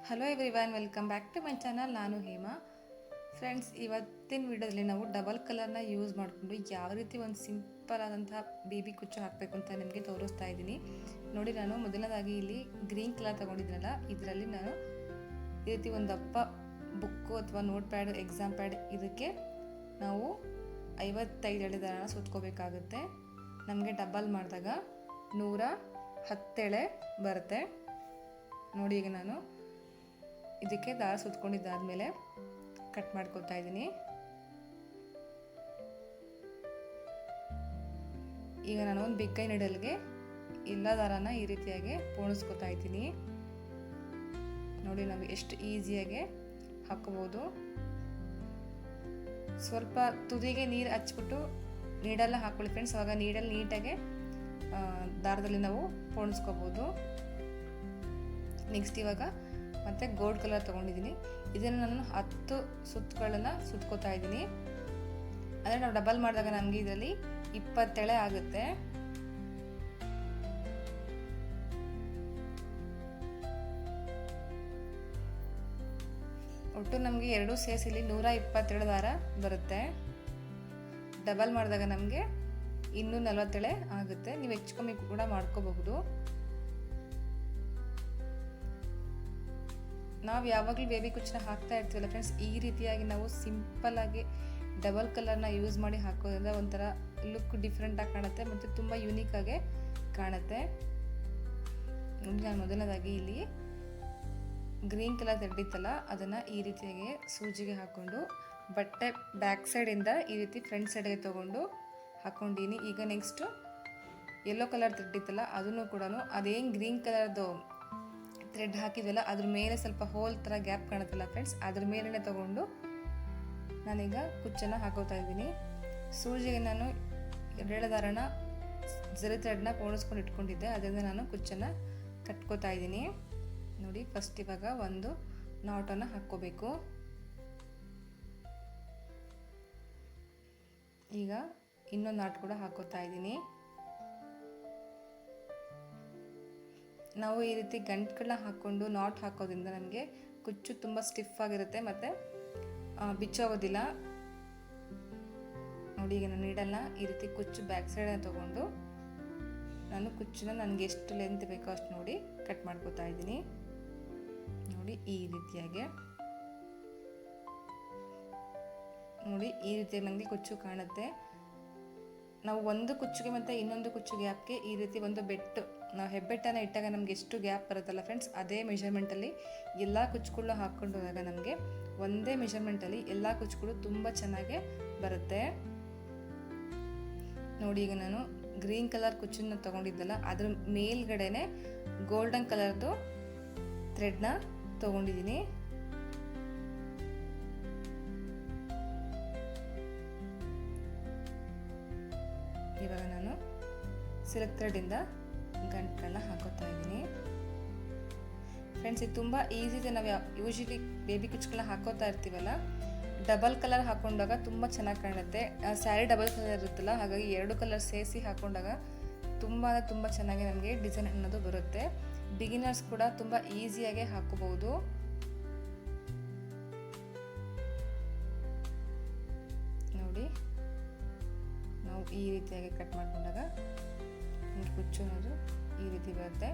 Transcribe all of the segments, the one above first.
Hello everyone, welcome back to my channel. ನಾನು Hema. Friends, ಇವತ್ತಿನ ವಿಡಿಯೋದಲ್ಲಿ ನಾವು ಡಬಲ್ ಕಲರ್ನ ಯೂಸ್ ಮಾಡಿಕೊಂಡು ಯಾವ ರೀತಿ ಒಂದು ಸಿಂಪಲ್ ಆದಂತಹ ಬೇಬಿ ಕುಚ್ಚು ಹಾಕಬೇಕು ಅಂತ ನಿಮಗೆ ತೋರಿಸ್ತಾ ಇದ್ದೀನಿ. ನೋಡಿ, ನಾನು ಮೊದಲನೇದಾಗಿ ಇಲ್ಲಿ ಗ್ರೀನ್ ಕಲರ್ ತೊಗೊಂಡಿದ್ನಲ್ಲ, ಇದರಲ್ಲಿ ನಾನು ಈ ರೀತಿ ಒಂದು ದಪ್ಪ ಬುಕ್ಕು ಅಥವಾ ನೋಟ್ ಪ್ಯಾಡ್, ಎಕ್ಸಾಮ್ ಪ್ಯಾಡ್, ಇದಕ್ಕೆ ನಾವು 55 ಎಳೆ ದಾರನ ಸುತ್ಕೋಬೇಕಾಗುತ್ತೆ. ನಮಗೆ ಡಬಲ್ ಮಾಡಿದಾಗ 110 ಎಳೆ ಬರುತ್ತೆ. ನೋಡಿ, ಈಗ ನಾನು ಇದಕ್ಕೆ ದಾರ ಸುತ್ಕೊಂಡಿದ್ದಾದಮೇಲೆ ಕಟ್ ಮಾಡ್ಕೊತಾ ಇದ್ದೀನಿ. ಈಗ ನಾನು ಒಂದು ಬಿಗ್ ಕೈ ನೀಡಲ್ಗೆ ಎಲ್ಲ ದಾರನ ಈ ರೀತಿಯಾಗಿ ಪೋಣಿಸ್ಕೊತಾ ಇದ್ದೀನಿ. ನೋಡಿ, ನಾವು ಎಷ್ಟು ಈಸಿಯಾಗಿ ಹಾಕೋಬಹುದು. ಸ್ವಲ್ಪ ತುದಿಗೆ ನೀರು ಹಚ್ಬಿಟ್ಟು ನೀಡಲ್ಲ ಹಾಕೊಳ್ಳಿ ಫ್ರೆಂಡ್ಸ್, ಆವಾಗ ನೀಡಲ್ಲಿ ನೀಟಾಗಿ ದಾರದಲ್ಲಿ ನಾವು ಪೋಣಿಸ್ಕೋಬಹುದು. ನೆಕ್ಸ್ಟ್ ಇವಾಗ ಮತ್ತೆ ಗೋಲ್ಡ್ ಕಲರ್ ತೊಗೊಂಡಿದ್ದೀನಿ. ಇದನ್ನು ನಾನು 10 ಸುತ್ತುಗಳನ್ನು ಸುತ್ಕೋತಾ ಇದ್ದೀನಿ. ಅಂದರೆ ನಾವು ಡಬಲ್ ಮಾಡಿದಾಗ ನಮಗೆ ಇದರಲ್ಲಿ 20 ಎಳೆ ಆಗುತ್ತೆ. ಒಟ್ಟು ನಮಗೆ ಎರಡೂ ಸೇರಿಸಿ ಇಲ್ಲಿ 122 ದಾರ ಬರುತ್ತೆ. ಡಬಲ್ ಮಾಡಿದಾಗ ನಮಗೆ ಇನ್ನೂ 40 ಎಳೆ ಆಗುತ್ತೆ. ನೀವು ಹೆಚ್ಚು ಕಮ್ಮಿ ಕೂಡ ಮಾಡ್ಕೋಬಹುದು. ನಾವು ಯಾವಾಗಲೂ ಬೇಬಿ ಕುಚ್ಚನ್ನ ಹಾಕ್ತಾ ಇರ್ತೀವಲ್ಲ ಫ್ರೆಂಡ್ಸ್, ಈ ರೀತಿಯಾಗಿ ನಾವು ಸಿಂಪಲ್ಲಾಗಿ ಡಬಲ್ ಕಲರ್ನ ಯೂಸ್ ಮಾಡಿ ಹಾಕೋದ್ರಿಂದ ಒಂಥರ ಲುಕ್ ಡಿಫ್ರೆಂಟಾಗಿ ಕಾಣುತ್ತೆ ಮತ್ತು ತುಂಬ ಯೂನಿಕಾಗಿ ಕಾಣುತ್ತೆ. ನೋಡಿ, ನಾನು ಮೊದಲನೇದಾಗಿ ಇಲ್ಲಿ ಗ್ರೀನ್ ಕಲರ್ ತೆಡ್ಡಿತ್ತಲ್ಲ, ಅದನ್ನು ಈ ರೀತಿಯಾಗಿ ಸೂಜಿಗೆ ಹಾಕ್ಕೊಂಡು ಬಟ್ಟೆ ಬ್ಯಾಕ್ ಸೈಡಿಂದ ಈ ರೀತಿ ಫ್ರಂಟ್ ಸೈಡ್ಗೆ ತೊಗೊಂಡು ಹಾಕ್ಕೊಂಡಿನಿ. ಈಗ ನೆಕ್ಸ್ಟು ಯೆಲ್ಲೋ ಕಲರ್ ತೆಡ್ಡಿತ್ತಲ್ಲ, ಅದನ್ನು ಕೂಡ ಅದೇನು ಗ್ರೀನ್ ಕಲರ್ದು ಥ್ರೆಡ್ ಹಾಕಿದ್ವಲ್ಲ ಅದ್ರ ಮೇಲೆ ಸ್ವಲ್ಪ ಹೋಲ್ ಥರ ಗ್ಯಾಪ್ ಕಾಣುತ್ತಲ್ಲ ಫ್ರೆಂಡ್ಸ್, ಅದ್ರ ಮೇಲೇ ತೊಗೊಂಡು ನಾನೀಗ ಕುಚ್ಚನ್ನು ಹಾಕೋತಾ ಇದ್ದೀನಿ. ಸೂಜಿಗೆ ನಾನು 2 ದಾರನ ಜರಿ ಥ್ರೆಡ್ನ ಪೋಣಿಸ್ಕೊಂಡು ಇಟ್ಕೊಂಡಿದ್ದೆ, ಅದರಿಂದ ನಾನು ಕುಚ್ಚನ್ನು ಕಟ್ಕೋತಾ ಇದ್ದೀನಿ. ನೋಡಿ, ಫಸ್ಟ್ ಇವಾಗ ಒಂದು ನಾಟನ್ನು ಹಾಕ್ಕೋಬೇಕು. ಈಗ ಇನ್ನೊಂದು ನಾಟ್ ಕೂಡ ಹಾಕೋತಾ ಇದ್ದೀನಿ. ನಾವು ಈ ರೀತಿ ಗಂಟುಗಳನ್ನ ಹಾಕ್ಕೊಂಡು ನಾಟ್ ಹಾಕೋದ್ರಿಂದ ನಮಗೆ ಕುಚ್ಚು ತುಂಬ ಸ್ಟಿಫ್ ಆಗಿರುತ್ತೆ ಮತ್ತು ಬಿಚ್ಚೋಗೋದಿಲ್ಲ. ನೋಡಿ, ಈಗ ನಾನು ನೀಡಲ್ಲ ಈ ರೀತಿ ಕುಚ್ಚು ಬ್ಯಾಕ್ ಸೈಡನ್ನು ತೊಗೊಂಡು ನಾನು ಕುಚ್ಚನ್ನ ನನಗೆ ಎಷ್ಟು ಲೆಂತ್ ಬೇಕೋ ಅಷ್ಟು ನೋಡಿ ಕಟ್ ಮಾಡ್ಕೋತಾ ಇದ್ದೀನಿ. ನೋಡಿ, ಈ ರೀತಿಯಾಗಿ ನೋಡಿ, ಈ ರೀತಿಯಾಗಿ ನನಗೆ ಕುಚ್ಚು ಕಾಣುತ್ತೆ. ನಾವು ಒಂದು ಕುಚ್ಚಿಗೆ ಮತ್ತು ಇನ್ನೊಂದು ಕುಚ್ಚು ಗ್ಯಾಪ್ಗೆ ಈ ರೀತಿ ಒಂದು ಬೆಟ್ಟು, ನಾವು ಹೆಬ್ಬೆಟ್ಟನ್ನು ಇಟ್ಟಾಗ ನಮಗೆ ಎಷ್ಟು ಗ್ಯಾಪ್ ಬರುತ್ತಲ್ಲ ಫ್ರೆಂಡ್ಸ್, ಅದೇ ಮೆಷರ್ಮೆಂಟಲ್ಲಿ ಎಲ್ಲ ಕುಚ್ಚುಗಳನ್ನ ಹಾಕ್ಕೊಂಡು ಹೋದಾಗ ನಮಗೆ ಒಂದೇ ಮೆಷರ್ಮೆಂಟಲ್ಲಿ ಎಲ್ಲ ಕುಚ್ಚುಗಳು ತುಂಬ ಚೆನ್ನಾಗಿ ಬರುತ್ತೆ. ನೋಡಿ, ಈಗ ನಾನು ಗ್ರೀನ್ ಕಲರ್ ಕುಚ್ಚನ್ನ ತೊಗೊಂಡಿದ್ದಲ್ಲ, ಅದ್ರ ಮೇಲ್ಗಡೆನೆ ಗೋಲ್ಡನ್ ಕಲರ್ದು ಥ್ರೆಡ್ನ ತೊಗೊಂಡಿದ್ದೀನಿ. ಇವಾಗ ನಾನು ಸಿಲ್ಕ್ ಥ್ರೆಡ್ಡಿಂದ ಗಂಟುಗಳನ್ನ ಹಾಕೋತಾ ಇದ್ದೀನಿ. ಫ್ರೆಂಡ್ಸ್, ಇದು ತುಂಬ ಈಸಿ ಇದೆ. ನಾವು ಯೂಶಲಿ ಬೇಬಿ ಕುಚ್ಚುಗಳನ್ನ ಹಾಕೋತಾ ಇರ್ತೀವಲ್ಲ, ಡಬಲ್ ಕಲರ್ ಹಾಕೊಂಡಾಗ ತುಂಬ ಚೆನ್ನಾಗಿ ಕಾಣುತ್ತೆ. ಸ್ಯಾರಿ ಡಬಲ್ ಕಲರ್ ಇರುತ್ತಲ್ಲ, ಹಾಗಾಗಿ 2 ಕಲರ್ ಸೇರಿಸಿ ಹಾಕೊಂಡಾಗ ತುಂಬ ಚೆನ್ನಾಗಿ ನಮಗೆ ಡಿಸೈನ್ ಅನ್ನೋದು ಬರುತ್ತೆ. ಬಿಗಿನರ್ಸ್ ಕೂಡ ತುಂಬ ಈಸಿಯಾಗಿ ಹಾಕೋಬಹುದು. ನೋಡಿ, ನಾವು ಈ ರೀತಿಯಾಗಿ ಕಟ್ ಮಾಡ್ಕೊಂಡಾಗ ಕುಚ್ಚು ಅನ್ನೋದು ಈ ರೀತಿ ಬರುತ್ತೆ.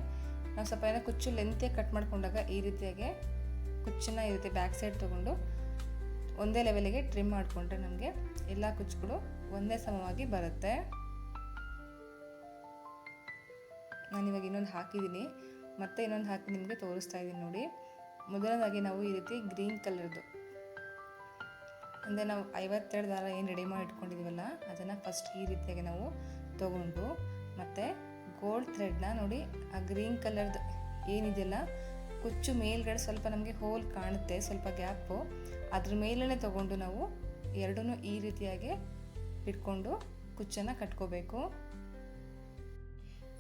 ನಾವು ಸ್ವಲ್ಪ ಏನೋ ಕುಚ್ಚು ಲೆಂತಿಯಾಗಿ ಕಟ್ ಮಾಡ್ಕೊಂಡಾಗ ಈ ರೀತಿಯಾಗಿ ಕುಚ್ಚನ್ನ ಈ ರೀತಿ ಬ್ಯಾಕ್ ಸೈಡ್ ತೊಗೊಂಡು ಒಂದೇ ಲೆವೆಲಿಗೆ ಟ್ರಿಮ್ ಮಾಡಿಕೊಂಡ್ರೆ ನಮಗೆ ಎಲ್ಲ ಕುಚ್ಚುಗಳು ಒಂದೇ ಸಮವಾಗಿ ಬರುತ್ತೆ. ನಾನಿವಾಗ ಇನ್ನೊಂದು ಹಾಕಿದ್ದೀನಿ, ಮತ್ತೆ ಇನ್ನೊಂದು ಹಾಕಿ ನಿಮಗೆ ತೋರಿಸ್ತಾ ಇದ್ದೀನಿ. ನೋಡಿ, ಮೊದಲನೇದಾಗಿ ನಾವು ಈ ರೀತಿ ಗ್ರೀನ್ ಕಲರ್ದು ಅಂದರೆ ನಾವು 52 ದಾರ ಏನು ರೆಡಿ ಮಾಡಿ ಇಟ್ಕೊಂಡಿದ್ದೀವಲ್ಲ, ಅದನ್ನು ಫಸ್ಟ್ ಈ ರೀತಿಯಾಗಿ ನಾವು ತೊಗೊಂಡು ಮತ್ತು ಗೋಲ್ಡ್ ಥ್ರೆಡ್ನ ನೋಡಿ, ಆ ಗ್ರೀನ್ ಕಲರ್ದು ಏನಿದೆಯಲ್ಲ ಕುಚ್ಚು ಮೇಲ್ಗಡೆ ಸ್ವಲ್ಪ ನಮಗೆ ಹೋಲ್ ಕಾಣುತ್ತೆ, ಸ್ವಲ್ಪ ಗ್ಯಾಪು, ಅದ್ರ ಮೇಲೇ ತೊಗೊಂಡು ನಾವು ಎರಡನ್ನೂ ಈ ರೀತಿಯಾಗಿ ಇಟ್ಕೊಂಡು ಕುಚ್ಚನ್ನು ಕಟ್ಕೋಬೇಕು.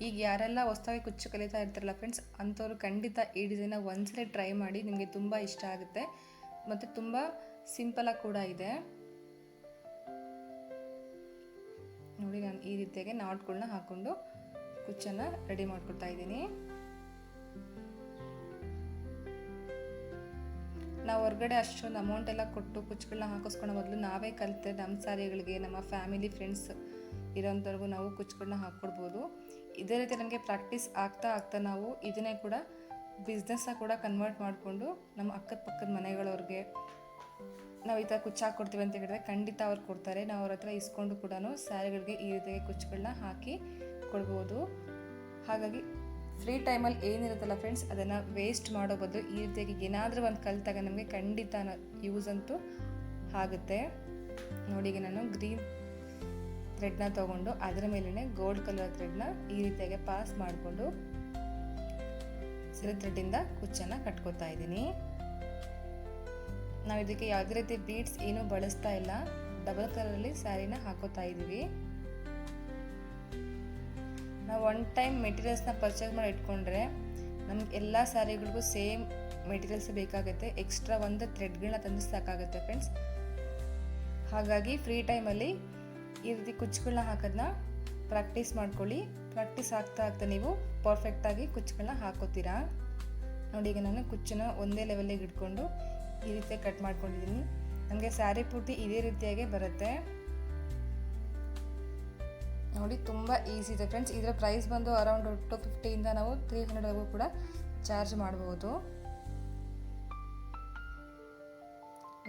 ಈಗ ಯಾರೆಲ್ಲ ಹೊಸದಾಗಿ ಕುಚ್ಚು ಕಲಿತಾ ಇರ್ತಾರಲ್ಲ ಫ್ರೆಂಡ್ಸ್, ಅಂಥವ್ರು ಖಂಡಿತ ಈ ಡಿಸೈನ ಒಂದ್ಸಲ ಟ್ರೈ ಮಾಡಿ, ನಿಮಗೆ ತುಂಬ ಇಷ್ಟ ಆಗುತ್ತೆ ಮತ್ತು ತುಂಬ ಸಿಂಪಲಾಗಿ ಕೂಡ ಇದೆ. ನೋಡಿ, ನಾನು ಈ ರೀತಿಯಾಗಿ ನಾಟ್ಗಳನ್ನ ಹಾಕ್ಕೊಂಡು ಕುಚ್ಚನ್ನು ರೆಡಿ ಮಾಡ್ಕೊಳ್ತಾ ಇದ್ದೀನಿ. ನಾವು ಹೊರಗಡೆ ಅಷ್ಟೊಂದು ಅಮೌಂಟ್ ಎಲ್ಲ ಕೊಟ್ಟು ಕುಚ್ಚುಗಳನ್ನ ಹಾಕಿಸ್ಕೊಳ್ಳೋ ಬದಲು ನಾವೇ ಕಲಿತೆ ನಮ್ಮ ಸ್ಯಾರಿಗಳಿಗೆ ನಮ್ಮ ಫ್ಯಾಮಿಲಿ ಫ್ರೆಂಡ್ಸ್ ಇರೋಂಥವ್ರಿಗೂ ನಾವು ಕುಚ್ಚುಗಳನ್ನ ಹಾಕ್ಕೊಡ್ಬೋದು. ಇದೇ ರೀತಿ ನಮಗೆ ಪ್ರಾಕ್ಟೀಸ್ ಆಗ್ತಾ ನಾವು ಇದನ್ನೇ ಕೂಡ ಬಿಸ್ನೆಸ್ಸಾಗಿ ಕೂಡ ಕನ್ವರ್ಟ್ ಮಾಡಿಕೊಂಡು ನಮ್ಮ ಅಕ್ಕಪಕ್ಕದ ಮನೆಗಳವ್ರಿಗೆ ನಾವು ಈ ಥರ ಕುಚ್ಚು ಹಾಕ್ಕೊಡ್ತೀವಿ ಅಂತ ಹೇಳಿದ್ರೆ ಖಂಡಿತ ಅವ್ರು ಕೊಡ್ತಾರೆ. ನಾವು ಅವ್ರ ಹತ್ರ ಇಸ್ಕೊಂಡು ಕೂಡ ಸ್ಯಾರಿಗಳಿಗೆ ಈ ರೀತಿಯಾಗಿ ಕುಚ್ಚುಗಳನ್ನ ಹಾಕಿ ಕೊಡ್ಬೋದು. ಹಾಗಾಗಿ ಫ್ರೀ ಟೈಮಲ್ಲಿ ಏನಿರುತ್ತಲ್ಲ ಫ್ರೆಂಡ್ಸ್, ಅದನ್ನು ವೇಸ್ಟ್ ಮಾಡೋ ಬದಲು ಈ ರೀತಿಯಾಗಿ ಏನಾದರೂ ಒಂದು ಕಲಿತಾಗ ನಮಗೆ ಖಂಡಿತ ಯೂಸ್ ಅಂತೂ ಆಗುತ್ತೆ. ನೋಡಿ, ಈಗ ನಾನು ಗ್ರೀನ್ ಥ್ರೆಡ್ನ ತೊಗೊಂಡು ಅದರ ಮೇಲೇ ಗೋಲ್ಡ್ ಕಲರ್ ಥ್ರೆಡ್ನ ಈ ರೀತಿಯಾಗಿ ಪಾಸ್ ಮಾಡಿಕೊಂಡು ಸಿಲ್ಕ್ ಥ್ರೆಡ್ಡಿಂದ ಕುಚ್ಚನ್ನು ಕಟ್ಕೋತಾ ಇದ್ದೀನಿ. ನಾವು ಇದಕ್ಕೆ ಯಾವುದೇ ರೀತಿ ಬೀಡ್ಸ್ ಏನೂ ಬಳಸ್ತಾ ಇಲ್ಲ, ಡಬಲ್ ಕಲರಲ್ಲಿ ಸ್ಯಾರಿನ ಹಾಕೋತಾ ಇದ್ದೀವಿ. ನಾವು ಒನ್ ಟೈಮ್ ಮೆಟೀರಿಯಲ್ಸ್ನ ಪರ್ಚೇಸ್ ಮಾಡಿ ಇಟ್ಕೊಂಡ್ರೆ ನಮ್ಗೆ ಎಲ್ಲ ಸ್ಯಾರಿಗಳಿಗೂ ಸೇಮ್ ಮೆಟೀರಿಯಲ್ಸ್ ಬೇಕಾಗುತ್ತೆ. ಎಕ್ಸ್ಟ್ರಾ ಒಂದು ಥ್ರೆಡ್ಗಳನ್ನ ತಂದು ಸಾಕಾಗುತ್ತೆ ಫ್ರೆಂಡ್ಸ್. ಹಾಗಾಗಿ ಫ್ರೀ ಟೈಮಲ್ಲಿ ಈ ರೀತಿ ಕುಚ್ಚುಗಳನ್ನ ಹಾಕೋದನ್ನ ಪ್ರಾಕ್ಟೀಸ್ ಮಾಡ್ಕೊಳ್ಳಿ. ಪ್ರಾಕ್ಟೀಸ್ ಆಗ್ತಾ ನೀವು ಪರ್ಫೆಕ್ಟಾಗಿ ಕುಚ್ಚುಗಳನ್ನ ಹಾಕೋತೀರಾ. ನೋಡಿ, ಈಗ ನಾನು ಕುಚ್ಚನ್ನ ಒಂದೇ ಲೆವೆಲ್ಲಿಗೆ ಇಟ್ಕೊಂಡು ಈ ರೀತಿ ಕಟ್ ಮಾಡ್ಕೊಂಡಿದ್ದೀನಿ. ನಮಗೆ ಸ್ಯಾರಿ ಪೂರ್ತಿ ಇದೇ ರೀತಿಯಾಗಿ ಬರುತ್ತೆ. ನೋಡಿ, ತುಂಬ ಈಸಿ ಇದೆ ಫ್ರೆಂಡ್ಸ್. ಇದರ ಪ್ರೈಸ್ ಬಂದು ಅರೌಂಡ್ 250ಇಂದ ನಾವು 300ವರೆಗೂ ಕೂಡ ಚಾರ್ಜ್ ಮಾಡ್ಬೋದು.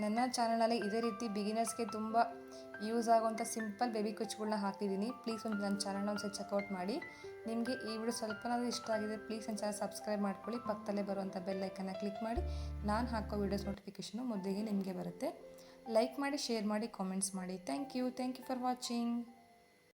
ನನ್ನ ಚಾನಲಲ್ಲಿ ಇದೇ ರೀತಿ ಬಿಗಿನರ್ಸ್ಗೆ ತುಂಬ ಯೂಸ್ ಆಗುವಂಥ ಸಿಂಪಲ್ ಬೇಬಿ ಕುಚ್ಚುಗಳನ್ನ ಹಾಕಿದ್ದೀನಿ. ಪ್ಲೀಸ್ ಒಂದು ನನ್ನ ಚಾನಲ್ನ ಒಂದ್ಸರಿ ಚೆಕ್ಔಟ್ ಮಾಡಿ. ನಿಮಗೆ ಈ ವಿಡಿಯೋ ಸ್ವಲ್ಪನಾದರೂ ಇಷ್ಟ ಆಗಿದೆ ಪ್ಲೀಸ್ ನನ್ನ ಚಾನಲ್ ಸಬ್ಸ್ಕ್ರೈಬ್ ಮಾಡ್ಕೊಳ್ಳಿ. ಪಕ್ಕದಲ್ಲೇ ಬರುವಂಥ ಬೆಲ್ ಐಕನ್ನ ಕ್ಲಿಕ್ ಮಾಡಿ ನಾನು ಹಾಕೋ ವೀಡಿಯೋಸ್ ನೋಟಿಫಿಕೇಷನು ಮೊದಲಿಗೆ ನಿಮಗೆ ಬರುತ್ತೆ. ಲೈಕ್ ಮಾಡಿ, ಶೇರ್ ಮಾಡಿ, ಕಾಮೆಂಟ್ಸ್ ಮಾಡಿ. Thank you for watching.